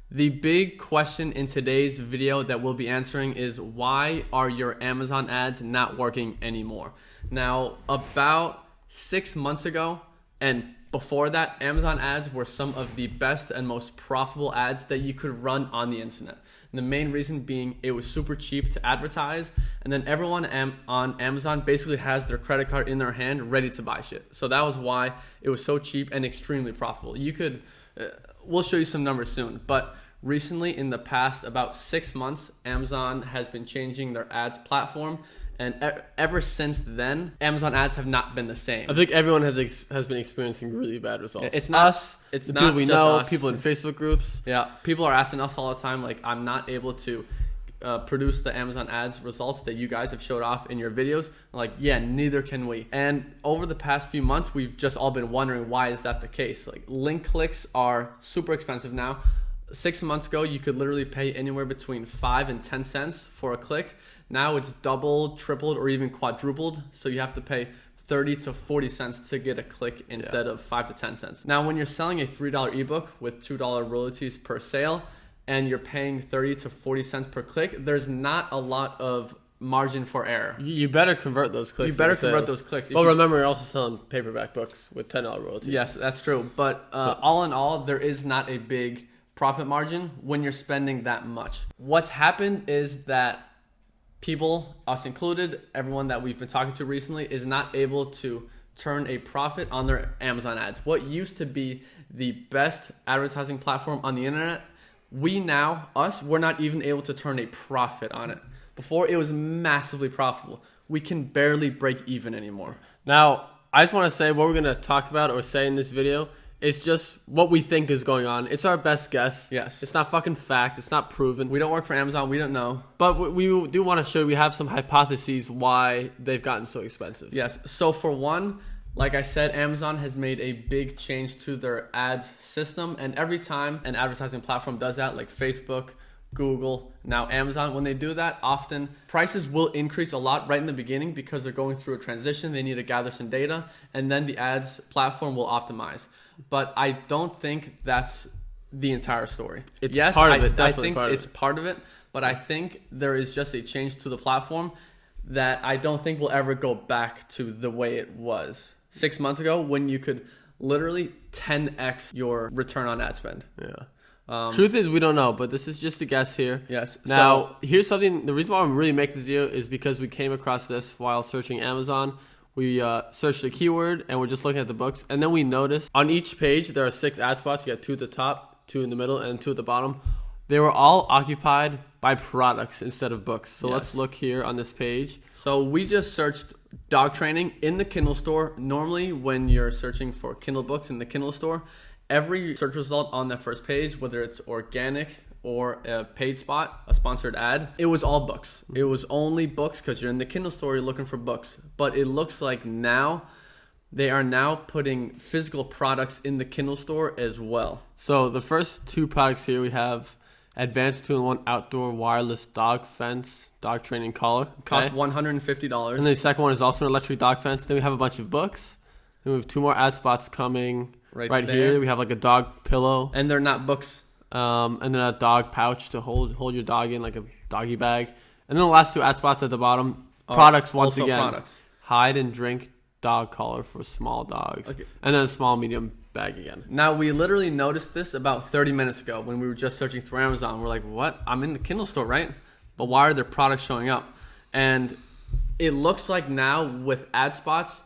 The big question in today's video that we'll be answering is, why are your Amazon ads not working anymore? Now, about 6 months ago and before that, Amazon ads were some of the best and most profitable ads that you could run on the internet. And the main reason being it was super cheap to advertise, and then everyone on Amazon basically has their credit card in their hand ready to buy shit. So that was why it was so cheap and extremely profitable. You could, we'll show you some numbers soon, but recently in the past about 6 months, Amazon has been changing their ads platform. And ever since then, Amazon ads have not been the same. I think everyone has been experiencing really bad results. It's not us. It's the not people we just know. us. People in Facebook groups. Yeah, people are asking us all the time, like, I'm not able to produce the Amazon ads results that you guys have showed off in your videos. I'm like, yeah, neither can we. And over the past few months, we've just all been wondering, why is that the case? Like, link clicks are super expensive now. 6 months ago, you could literally pay anywhere between 5 and 10 cents for a click. Now it's doubled, tripled, or even quadrupled. So you have to pay 30 to 40 cents to get a click instead of 5 to 10 cents. Now, when you're selling a $3 ebook with $2 royalties per sale, and you're paying 30 to 40 cents per click, there's not a lot of margin for error. You better convert those clicks. You better convert those clicks. But remember, you're also selling paperback books with $10 royalties. Yes, that's true. But all in all, there is not a big profit margin when you're spending that much. What's happened is that people, us included, everyone that we've been talking to recently, is not able to turn a profit on their Amazon ads. What used to be the best advertising platform on the internet, we're not even able to turn a profit on it. Before, it was massively profitable. We can barely break even anymore. Now, I just want to say what we're going to talk about or say in this video is just what we think is going on. It's our best guess. Yes. It's not fucking fact. It's not proven. We don't work for Amazon. We don't know. But we do want to show you we have some hypotheses why they've gotten so expensive. Yes. So for one, like I said, Amazon has made a big change to their ads system. And every time an advertising platform does that, like Facebook, Google, now Amazon, when they do that, often prices will increase a lot right in the beginning because they're going through a transition. They need to gather some data, and then the ads platform will optimize. But I don't think that's the entire story. It's part of it, definitely I think part of it's part of it, but I think there is just a change to the platform that I don't think will ever go back to the way it was 6 months ago, when you could literally 10x your return on ad spend. Yeah. Truth is, we don't know, but this is just a guess here. Yes. Now, here's something. The reason why I'm really making this video is because we came across this while searching Amazon. We searched a keyword and we're just looking at the books. And then we noticed on each page, there are 6 ad spots. You got 2 at the top, 2 in the middle, and 2 at the bottom. They were all occupied by products instead of books. So let's look here on this page. So we just searched dog training in the Kindle store. Normally, when you're searching for Kindle books in the Kindle store, every search result on that first page, whether it's organic or a paid spot, a sponsored ad, it was all books. It was only books because you're in the Kindle store, you're looking for books. But it looks like now they are now putting physical products in the Kindle store as well. So the first 2 products here, we have Advanced 2-in-1 Outdoor Wireless Dog Fence Dog Training Collar. Cost $150. And then the second one is also an electric dog fence. Then we have a bunch of books. Then we have 2 more ad spots coming right here. We have like a dog pillow. And they're not books. And then a dog pouch to hold your dog in, like a doggy bag. And then the last 2 ad spots at the bottom, products once again. Products. Hide and drink dog collar for small dogs. Okay. And then a small medium bag again. Now, we literally noticed this about 30 minutes ago when we were just searching through Amazon. We're like, what? I'm in the Kindle store, right? But why are there products showing up? And it looks like now with ad spots,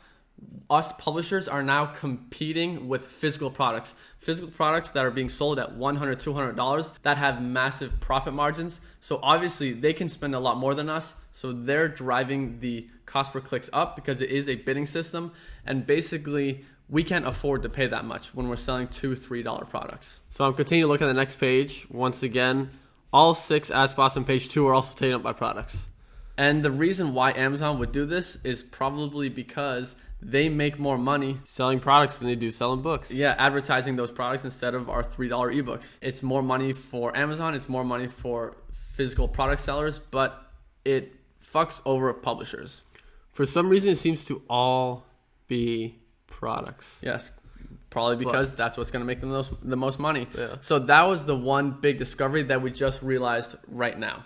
us publishers are now competing with physical products that are being sold at $100, $200 that have massive profit margins. So obviously they can spend a lot more than us. So they're driving the cost per clicks up because it is a bidding system. And basically we can't afford to pay that much when we're selling $2, $3 products. So I'm continuing to look at the next page. Once again, all 6 ad spots on page 2 are also taken up by products. And the reason why Amazon would do this is probably because they make more money selling products than they do selling books. Yeah, advertising those products instead of our $3 ebooks. It's more money for Amazon. It's more money for physical product sellers, but it fucks over publishers. For some reason, it seems to all be products. Yes. Probably because that's what's going to make them the most money. Yeah. So that was the one big discovery that we just realized right now,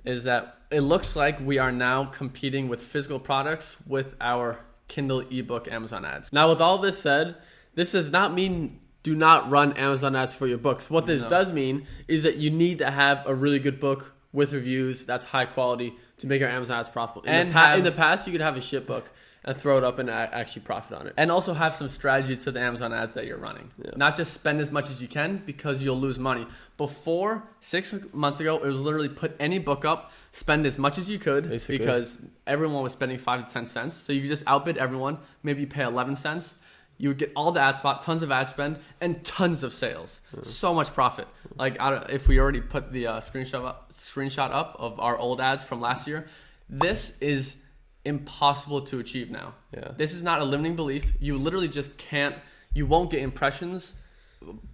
is that it looks like we are now competing with physical products with our Kindle ebook Amazon ads. Now, with all this said, this does not mean do not run Amazon ads for your books. What this does mean is that you need to have a really good book with reviews that's high quality to make your Amazon ads profitable. In the past, you could have a shit book and throw it up and actually profit on it. And also have some strategy to the Amazon ads that you're running. Yeah. Not just spend as much as you can because you'll lose money. Before, 6 months ago, it was literally put any book up, spend as much as you could, because everyone was spending 5 to 10 cents. So you could just outbid everyone. Maybe you pay 11 cents. You would get all the ad spot, tons of ad spend, and tons of sales. So much profit. Like if we already put the screenshot up of our old ads from last year, this is impossible to achieve now. Yeah. This is not a limiting belief. You literally just can't. You won't get impressions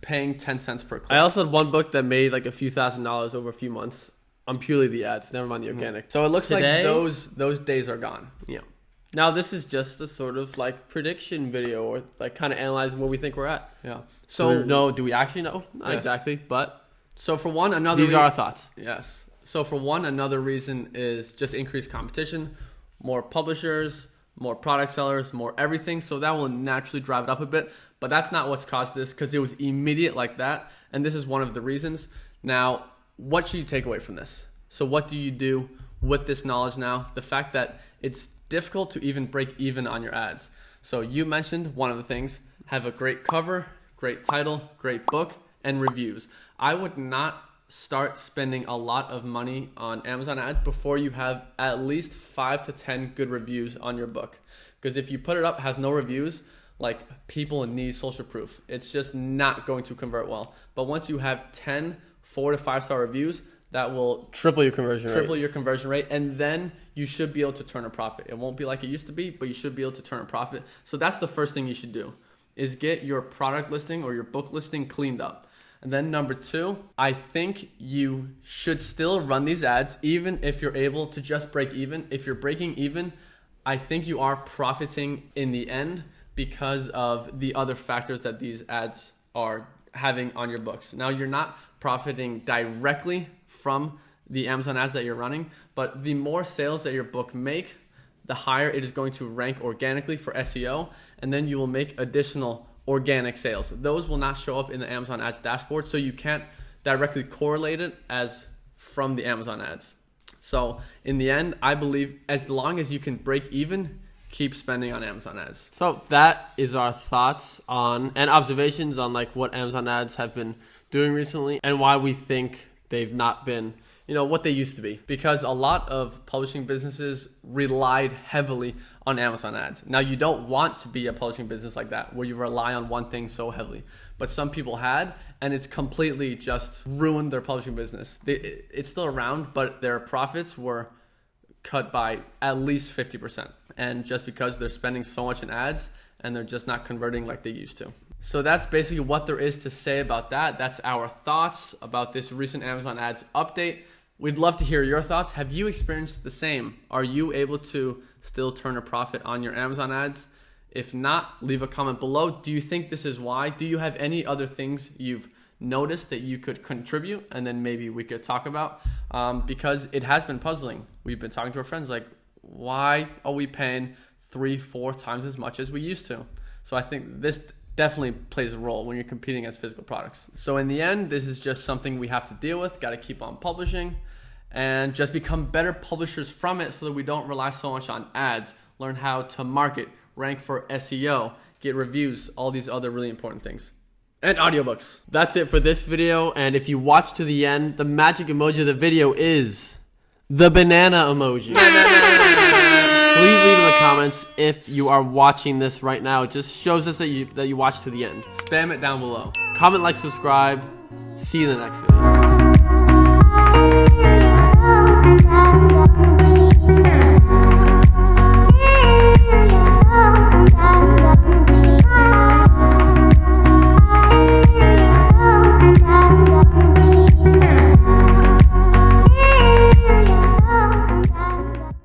paying 10 cents per click. I also had one book that made like a few $1,000s over a few months on purely the ads, never mind the organic. So it looks like those days are gone. Yeah. Now this is just a sort of like prediction video, or like kind of analyzing where we think we're at. Yeah. So do we actually know? Not exactly, but so for one, these are our thoughts. Yes. So for one, another reason is just increased competition, more publishers, more product sellers, more everything. So that will naturally drive it up a bit. But that's not what's caused this, because it was immediate like that. And this is one of the reasons. Now, what should you take away from this? So what do you do with this knowledge now? The fact that it's difficult to even break even on your ads. So you mentioned one of the things, have a great cover, great title, great book, and reviews. I would not start spending a lot of money on Amazon ads before you have at least 5 to 10 good reviews on your book. Because if you put it up, has no reviews, like, people need social proof. It's just not going to convert well. But once you have 10 4 to 5 star reviews, that will triple your conversion rate, and then you should be able to turn a profit. It won't be like it used to be, but you should be able to turn a profit. So that's the first thing you should do, is get your product listing or your book listing cleaned up. And then number 2, I think you should still run these ads even if you're able to just break even. If you're breaking even, I think you are profiting in the end because of the other factors that these ads are having on your books. Now, you're not profiting directly from the Amazon ads that you're running, but the more sales that your book make, the higher it is going to rank organically for SEO, and then you will make additional organic sales. Those will not show up in the Amazon ads dashboard, so you can't directly correlate it as from the Amazon ads. So in the end, I believe as long as you can break even, keep spending on Amazon ads. So that is our thoughts on and observations on like what Amazon ads have been doing recently and why we think they've not been, what they used to be. Because a lot of publishing businesses relied heavily on Amazon ads. Now, you don't want to be a publishing business like that, where you rely on one thing so heavily. But some people had, and it's completely just ruined their publishing business. It's still around, but their profits were cut by at least 50%. And just because they're spending so much in ads, and they're just not converting like they used to. So that's basically what there is to say about that. That's our thoughts about this recent Amazon ads update. We'd love to hear your thoughts. Have you experienced the same? Are you able to still turn a profit on your Amazon ads? If not, leave a comment below. Do you think this is why? Do you have any other things you've noticed that you could contribute, and then maybe we could talk about? Because it has been puzzling. We've been talking to our friends like, why are we paying 3-4 times as much as we used to? So I think this definitely plays a role when you're competing as physical products. So in the end, this is just something we have to deal with. Got to keep on publishing and just become better publishers from it, so that we don't rely so much on ads. Learn how to market, rank for SEO, get reviews, all these other really important things. And audiobooks. That's it for this video. And if you watch to the end, the magic emoji of the video is the banana emoji. Please leave in the comments if you are watching this right now. It just shows us that you watched to the end. Spam it down below. Comment, like, subscribe. See you in the next video.